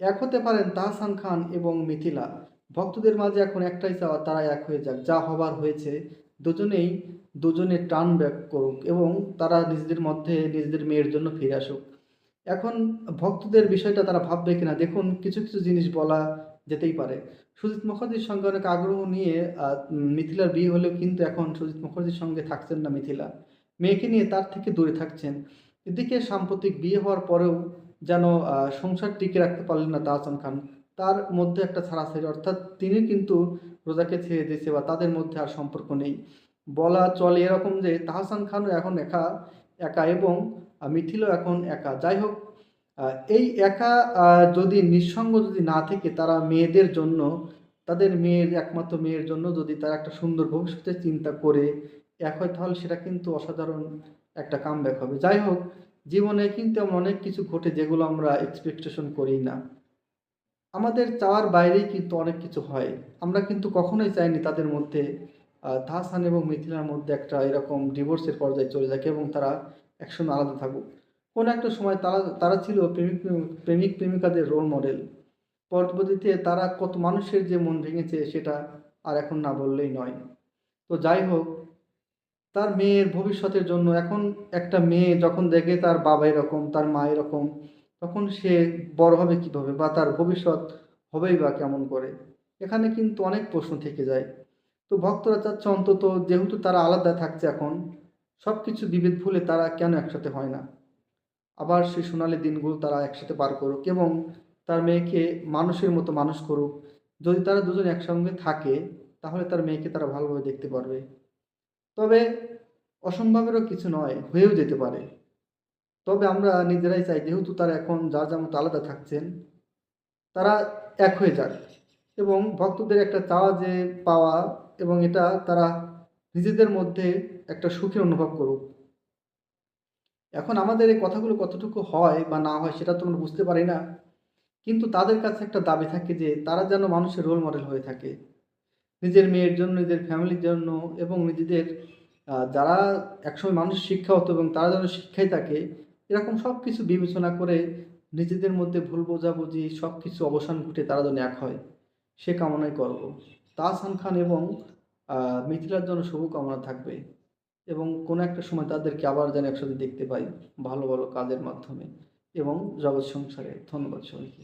এক হতে পারেন তাহসান খান এবং মিথিলা। ভক্তদের মাঝে এখন একটাই চাওয়া, তারা এক হয়ে যাক। যা হবার হয়েছে, দুজনেই দুজনে টার্ন ব্যাক করুক এবং তারা নিজেদের মধ্যে নিজেদের মেয়ের জন্য ফিরে আসুক। এখন ভক্তদের বিষয়টা তারা ভাববে কিনা দেখুন, কিছু কিছু জিনিস বলা যেতেই পারে। সুজিত মুখার্জির সঙ্গে অনেক আগ্রহ নিয়ে মিথিলার বিয়ে হলেও কিন্তু এখন সুজিত মুখার্জির সঙ্গে থাকছেন না মিথিলা, মেয়েকে নিয়ে তার থেকে দূরে থাকছেন। এদিকে সাম্প্রতিক বিয়ে হওয়ার পরেও যেন সংসার টিকে রাখতে পারলেন না তাহসান খান। তার মধ্যে একটা ছাড়াছাড়ি, অর্থাৎ তিনি কিন্তু রোজাকে ছেড়ে দিয়েছে বা তাদের মধ্যে আর সম্পর্ক নেই। বলা চলে এরকম যে তাহসান খানও এখন একা একা এবং মিথিলও এখন একা। যাই হোক, এই একা যদি নিঃসঙ্গ যদি না থেকে তারা মেয়েদের জন্য, তাদের মেয়ের একমাত্র মেয়ের জন্য যদি তারা একটা সুন্দর ভবিষ্যতের চিন্তা করে এক হয়, তাহলে সেটা কিন্তু অসাধারণ একটা কামব্যাক হবে। যাই হোক, জীবনে কিন্তু এমন অনেক কিছু ঘটে যেগুলো আমরা এক্সপেকটেশন করি না। আমাদের চাওয়ার বাইরেই কিন্তু অনেক কিছু হয়। আমরা কিন্তু কখনোই চাইনি তাদের মধ্যে, তাহসান এবং মিথিলার মধ্যে একটা এরকম ডিভোর্সের পর্যায়ে চলে যাক এবং তারা একসময় আলাদা থাকুক। কোনো একটা সময় তারা তারা ছিল প্রেমিক প্রেমিকাদের রোল মডেল। পরবর্তীতে তারা কত মানুষের যে মন ভেঙেছে সেটা আর এখন না বললেই নয়। তো যাই হোক, তার মেয়ের ভবিষ্যতের জন্য এখন একটা মেয়ে যখন দেখে তার বাবা এরকম, তার মা এরকম, তখন সে বড় হবে কিভাবে বা তার ভবিষ্যৎ হবেই বা কেমন করে? এখানে কিন্তু অনেক প্রশ্ন থেকে যায়। তো ভক্তরা চাচ্ছে অন্তত, যেহেতু তারা আলাদা থাকছে এখন, সবকিছু বিভেদ ভুলে তারা কেন একসাথে হয় না? আবার সেই সোনালী দিনগুলো তারা একসাথে পার করুক এবং তার মেয়েকে মানুষের মতো মানুষ করুক। যদি তারা দুজন একসঙ্গে থাকে, তাহলে তার মেয়েকে তারা ভালোভাবে দেখতে পারবে। তবে অসম্ভবেরও কিছু নয়, হয়েও যেতে পারে। তবে আমরা নিজেরাই চাই, যেহেতু তারা এখন যার যার মতো আলাদা থাকছেন, তারা এক হয়ে যাক এবং ভক্তদের একটা চাওয়া যে পাওয়া, এবং এটা তারা নিজেদের মধ্যে একটা সুখের অনুভব করুক। এখন আমাদের এই কথাগুলো কতটুকু হয় বা না হয় সেটা তো আমরা বুঝতে পারি না। কিন্তু তাদের কাছে একটা দাবি থাকে যে তারা যেন মানুষের রোল মডেল হয়ে থাকে। নিজের মেয়ের জন্য, নিজের ফ্যামিলির জন্য এবং নিজেদের যারা একসময় মানুষ শিক্ষা হতো এবং তারা যেন শিক্ষায় থাকে, এরকম সব কিছু বিবেচনা করে নিজেদের মধ্যে ভুল বোঝাবুঝি সব কিছু অবসান ঘটে তারা যেন এক হয়, সে কামনাই করব। তাহসান খান এবং মিথিলার জন্য শুভকামনা থাকবে এবং কোনো একটা সময় তাদেরকে আবার যেন একসাথে দেখতে পাই, ভালো ভালো কাজের মাধ্যমে এবং জগৎ সংসারে। ধন্যবাদ সবাইকে।